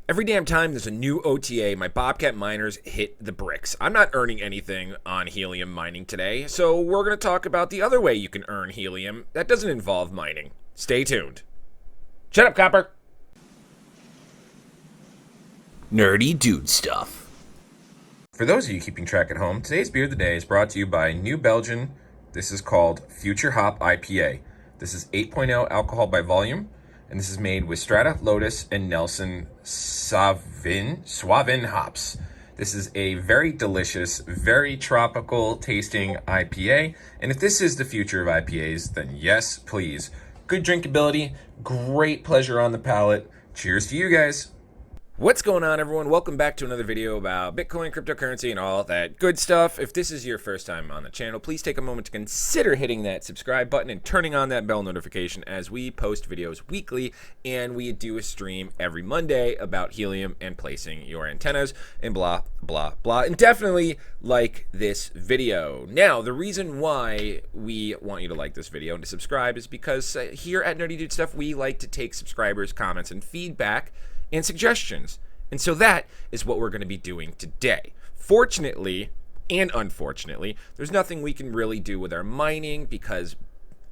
Every damn time there's a new OTA, my Bobcat miners hit the bricks. I'm not earning anything on helium mining today, so we're going to talk about the other way you can earn helium that doesn't involve mining. Stay tuned. Shut up, Copper. Nerdy dude stuff. For those of you keeping track at home, today's beer of the day is brought to you by New Belgian. This is called Future Hop IPA. This is 8.0 alcohol by volume, and this is made with Strata, Lotus, and Nelson Sauvin hops. This is a very delicious, very tropical tasting IPA, and if this is the future of IPAs, then yes, please. Good drinkability, great pleasure on the palate. Cheers to you guys. What's going on, everyone? Welcome back to another video about Bitcoin, cryptocurrency, and all that good stuff. If this is your first time on the channel, please take a moment to consider hitting that subscribe button and turning on that bell notification as we post videos weekly, and we do a stream every Monday about helium and placing your antennas and blah, blah, blah. And definitely like this video. Now, the reason why we want you to like this video and to subscribe is because here at Nerdy Dude Stuff, we like to take subscribers' comments and feedback and suggestions. And so that is what we're going to be doing today. Fortunately and unfortunately, there's nothing we can really do with our mining because,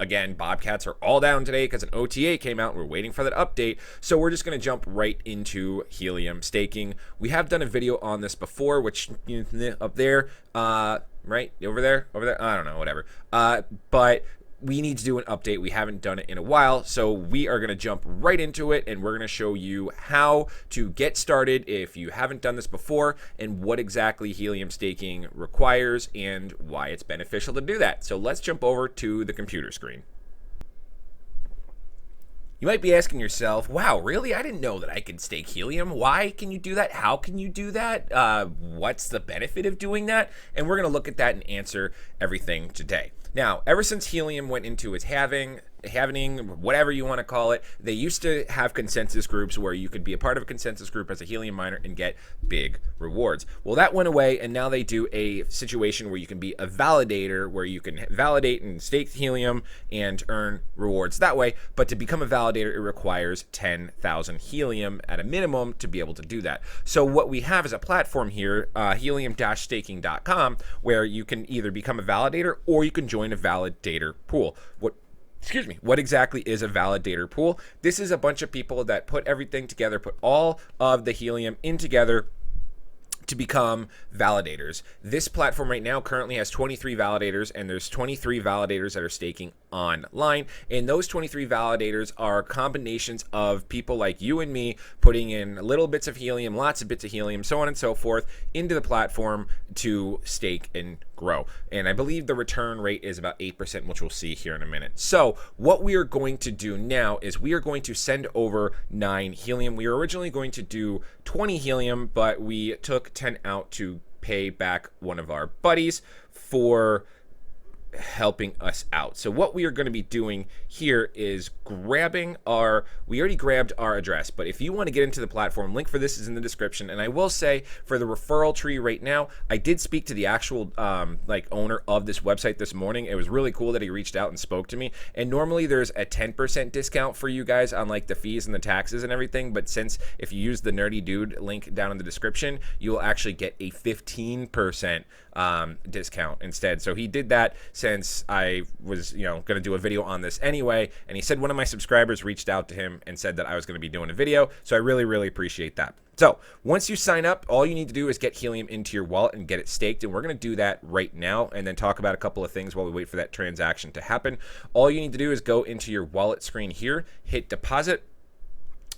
again, Bobcats are all down today because an OTA came out and we're waiting for that update. So we're just going to jump right into helium staking. We have done a video on this before, which up there, right over there, I don't know, whatever. But we need to do an update. We haven't done it in a while, so we are going to jump right into it, and we're going to show you how to get started if you haven't done this before, and what exactly helium staking requires, and why it's beneficial to do that. So let's jump over to the computer screen. You might be asking yourself, wow, really? I didn't know that I could stake helium. Why can you do that? How can you do that? What's the benefit of doing that? And we're going to look at that and answer everything today. Now, ever since helium went into its halving, whatever you want to call it, they used to have consensus groups where you could be a part of a consensus group as a helium miner and get big rewards. Well, that went away, and now they do a situation where you can be a validator, where you can validate and stake helium and earn rewards that way. But to become a validator, it requires 10,000 helium at a minimum to be able to do that. So what we have is a platform here, helium-staking.com, where you can either become a validator or you can join a validator pool. What exactly is a validator pool? This is a bunch of people that put everything together, put all of the helium in together to become validators. This platform right now currently has 23 validators, and there's 23 validators that are staking online. And those 23 validators are combinations of people like you and me putting in little bits of helium, lots of bits of helium, so on and so forth, into the platform to stake and grow. And I believe the return rate is about 8%, which we'll see here in a minute. So what we are going to do now is we are going to send over 9 helium. We were originally going to do 20 helium, but we took 10 out to pay back one of our buddies for helping us out. So what we are going to be doing here is grabbing we already grabbed our address, but if you want to get into the platform, link for this is in the description. And I will say, for the referral tree right now, I did speak to the actual owner of this website this morning. It was really cool that he reached out and spoke to me. And normally there's a 10% discount for you guys on like the fees and the taxes and everything, but since if you use the Nerdy Dude link down in the description, you will actually get a 15% discount instead. So he did that since I was, going to do a video on this anyway. And he said one of my subscribers reached out to him and said that I was going to be doing a video. So I really, really appreciate that. So once you sign up, all you need to do is get helium into your wallet and get it staked. And we're going to do that right now and then talk about a couple of things while we wait for that transaction to happen. All you need to do is go into your wallet screen here, hit deposit.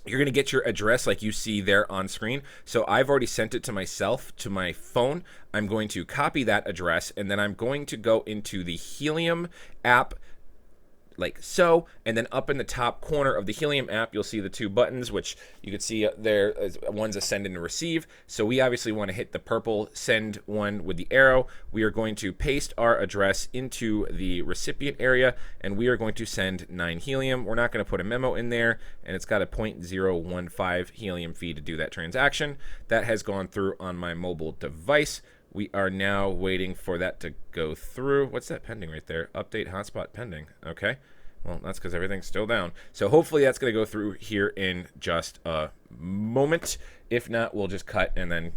You're going to get your address like you see there on screen. So I've already sent it to myself to my phone. I'm going to copy that address, and then I'm going to go into the Helium app like so, and then up in the top corner of the Helium app, you'll see the two buttons, which you can see there. One's a send and a receive. So we obviously want to hit the purple send one with the arrow. We are going to paste our address into the recipient area, and we are going to send 9 helium. We're not going to put a memo in there, and it's got a 0.015 helium fee to do that transaction. That has gone through on my mobile device. We are now waiting for that to go through. What's that pending right there? Update hotspot pending. Okay. Well, that's because everything's still down. So hopefully that's going to go through here in just a moment. If not, we'll just cut and then,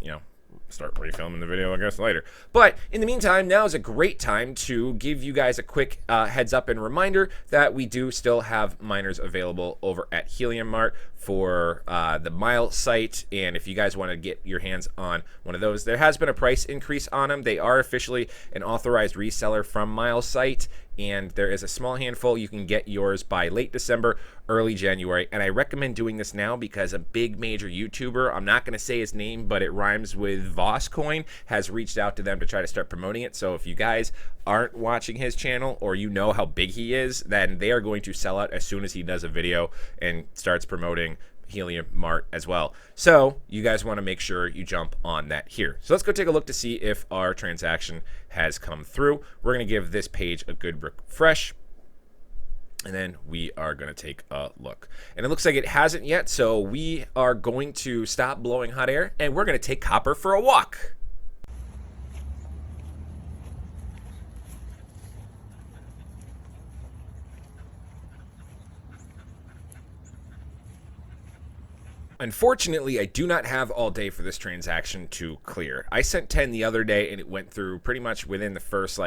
start refilming the video, I guess, later. But in the meantime, now is a great time to give you guys a quick heads up and reminder that we do still have miners available over at Helium Mart for the Mile site. And if you guys want to get your hands on one of those, there has been a price increase on them. They are officially an authorized reseller from Mile site, and there is a small handful. You can get yours by late December, early January, and I recommend doing this now because a big major YouTuber, I'm not going to say his name, but it rhymes with Voscoin, has reached out to them to try to start promoting it. So if you guys aren't watching his channel or you know how big he is, then they are going to sell out as soon as he does a video and starts promoting Helium Mart as well. So you guys want to make sure you jump on that here. So let's go take a look to see if our transaction has come through. We're going to give this page a good refresh, and then we are going to take a look. And it looks like it hasn't yet, so we are going to stop blowing hot air, and we're going to take Copper for a walk. Unfortunately, I do not have all day for this transaction to clear. I sent 10 the other day, and it went through pretty much within the first,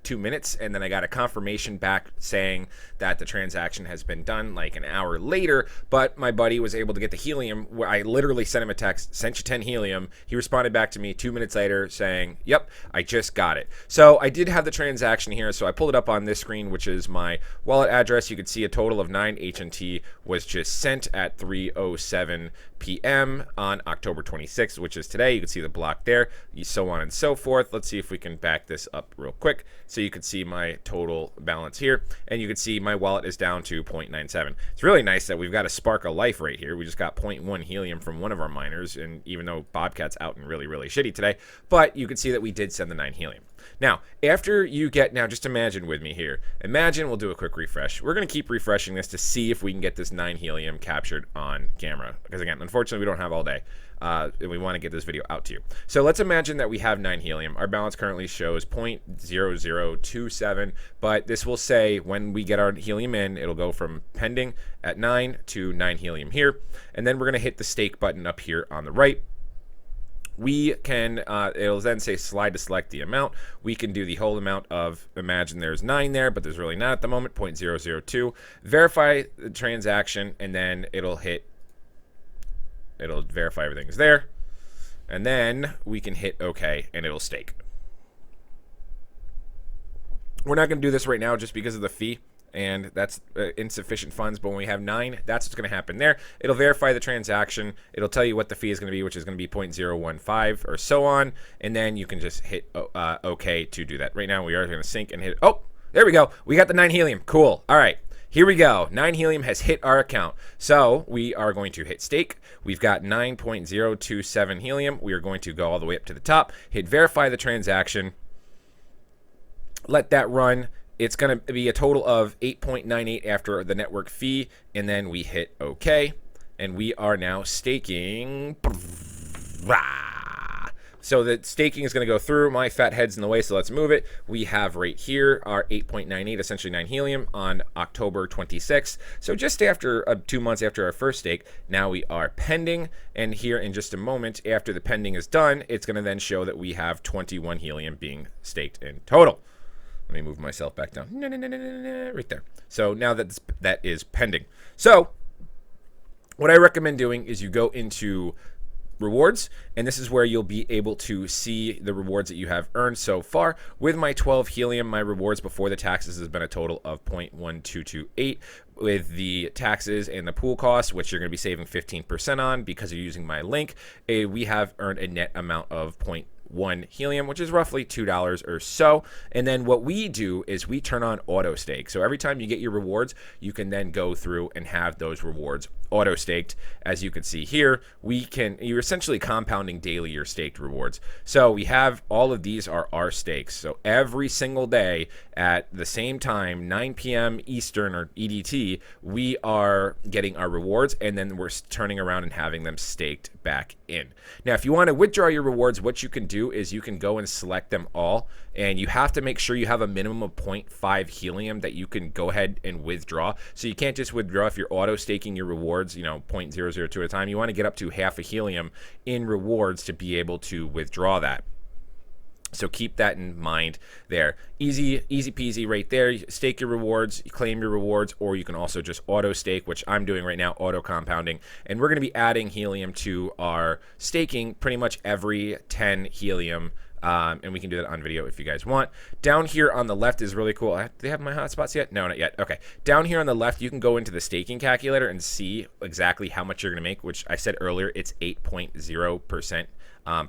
2 minutes, and then I got a confirmation back saying that the transaction has been done like an hour later, but my buddy was able to get the helium where I literally sent him a text, sent you 10 helium. He responded back to me 2 minutes later saying, yep, I just got it. So I did have the transaction here, so I pulled it up on this screen, which is my wallet address. You could see a total of 9 HNT was just sent at 3:07 p.m. on October 26th, which is today. You can see the block there, so on and so forth. Let's see if we can back this up real quick so you can see my total balance here, and you can see my wallet is down to 0.97. It's really nice that we've got a spark of life right here. We just got 0.1 helium from one of our miners, and even though Bobcat's out and really, really shitty today, but you can see that we did send the 9 helium. Now, after you get, now just imagine with me here. Imagine, we'll do a quick refresh. We're going to keep refreshing this to see if we can get this 9 helium captured on camera. Because again, unfortunately, we don't have all day. And we want to get this video out to you. So let's imagine that we have 9 helium. Our balance currently shows 0.0027, but this will say when we get our helium in, it'll go from pending at 9 to 9 helium here. And then we're going to hit the stake button up here on the right. We can, it'll then say slide to select the amount. We can do the whole amount of, imagine there's 9 there, but there's really not at the moment, 0.002. Verify the transaction, and then it'll verify everything's there. And then we can hit OK, and it'll stake. We're not going to do this right now just because of the fee, and that's insufficient funds, but when we have 9, that's what's going to happen there. It'll verify the transaction. It'll tell you what the fee is going to be, which is going to be 0.015 or so on, and then you can just hit OK to do that. Right now, we are going to sync and hit, oh, there we go. We got the 9 helium. Cool. All right. Here we go. 9 helium has hit our account. So we are going to hit stake. We've got 9.027 helium. We are going to go all the way up to the top, hit verify the transaction, let that run. It's going to be a total of 8.98 after the network fee, and then we hit OK, and we are now staking. So the staking is going to go through. My fat head's in the way, so let's move it. We have right here our 8.98, essentially 9 helium, on October 26th. So just after 2 months after our first stake, now we are pending. And here in just a moment, after the pending is done, it's going to then show that we have 21 helium being staked in total. Let me move myself back down. Right there. So now that is pending. So what I recommend doing is you go into rewards, and this is where you'll be able to see the rewards that you have earned so far. With my 12 helium, my rewards before the taxes has been a total of 0.1228. With the taxes and the pool costs, which you're going to be saving 15% on because you're using my link, we have earned a net amount of 0.1 helium, which is roughly $2 or so. And then what we do is we turn on auto stake. So every time you get your rewards, you can then go through and have those rewards auto staked. As you can see here, you're essentially compounding daily your staked rewards. So we have all of these are our stakes. So every single day at the same time, 9 p.m. Eastern or EDT, we are getting our rewards, and then we're turning around and having them staked back in. Now, if you want to withdraw your rewards, what you can do is you can go and select them all, and you have to make sure you have a minimum of 0.5 helium that you can go ahead and withdraw. So you can't just withdraw if you're auto staking your rewards, 0.002 at a time. You want to get up to half a helium in rewards to be able to withdraw that. So keep that in mind there. Easy peasy right there. You stake your rewards, you claim your rewards, or you can also just auto stake, which I'm doing right now, auto compounding. And we're going to be adding helium to our staking pretty much every 10 helium. And we can do that on video if you guys want. Down here on the left is really cool. Do they have my hotspots yet? No, not yet. Okay. Down here on the left, you can go into the staking calculator and see exactly how much you're going to make, which I said earlier, it's 8.0%.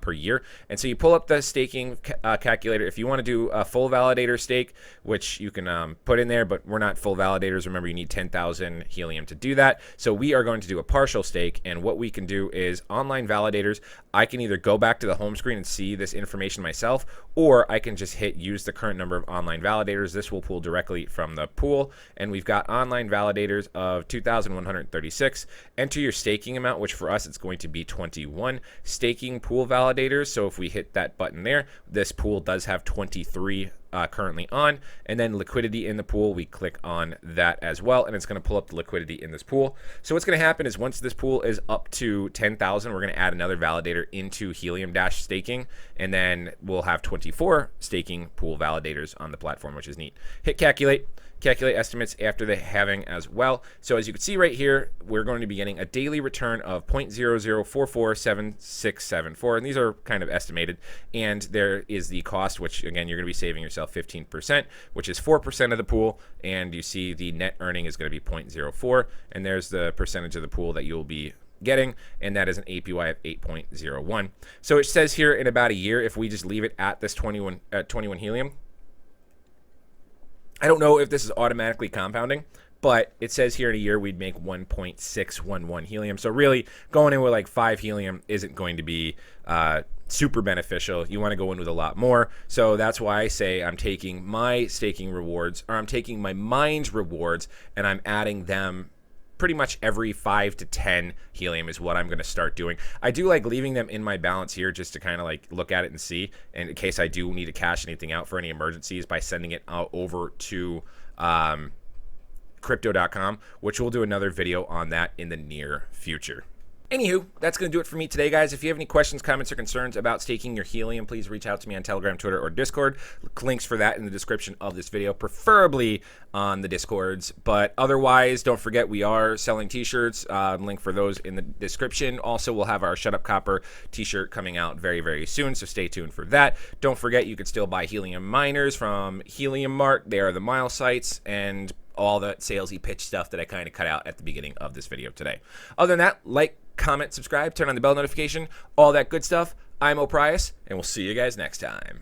Per year. And so you pull up the staking calculator. If you want to do a full validator stake, which you can put in there, but we're not full validators. Remember, you need 10,000 helium to do that. So we are going to do a partial stake. And what we can do is online validators. I can either go back to the home screen and see this information myself, or I can just hit use the current number of online validators. This will pull directly from the pool. And we've got online validators of 2,136. Enter your staking amount, which for us, it's going to be 21. Staking pool validators. So if we hit that button there, this pool does have 23 currently on, and then liquidity in the pool, we click on that as well, and it's going to pull up the liquidity in this pool. So what's going to happen is once this pool is up to 10,000, we're going to add another validator into Helium Dash staking, and then we'll have 24 staking pool validators on the platform, which is neat. Hit calculate estimates after the halving as well. So as you can see right here, we're going to be getting a daily return of 0.00447674, and these are kind of estimated. And there is the cost, which again, you're going to be saving yourself 15%, which is 4% of the pool. And you see the net earning is going to be 0.04, and there's the percentage of the pool that you'll be getting, and that is an APY of 8.01. So it says here in about a year, if we just leave it at this 21 helium, I don't know if this is automatically compounding, but it says here in a year we'd make 1.611 helium. So really going in with like 5 helium isn't going to be super beneficial. You want to go in with a lot more. So that's why I say I'm taking my staking rewards, or I'm taking my mine's rewards, and I'm adding them pretty much every 5 to 10 helium is what I'm going to start doing. I do like leaving them in my balance here just to kind of like look at it and see, and in case I do need to cash anything out for any emergencies, by sending it out over to crypto.com, which we'll do another video on that in the near future. Anywho, that's going to do it for me today, guys. If you have any questions, comments, or concerns about staking your helium, please reach out to me on Telegram, Twitter, or Discord. Links for that in the description of this video, preferably on the Discords. But otherwise, don't forget we are selling t-shirts. Link for those in the description. Also, we'll have our Shut Up Copper t-shirt coming out very, very soon, so stay tuned for that. Don't forget you can still buy helium miners from Helium Mart. They are the mile sites, and all the salesy pitch stuff that I kind of cut out at the beginning of this video today. Other than that, like, comment, subscribe, turn on the bell notification, all that good stuff. I'm O'Prius, and we'll see you guys next time.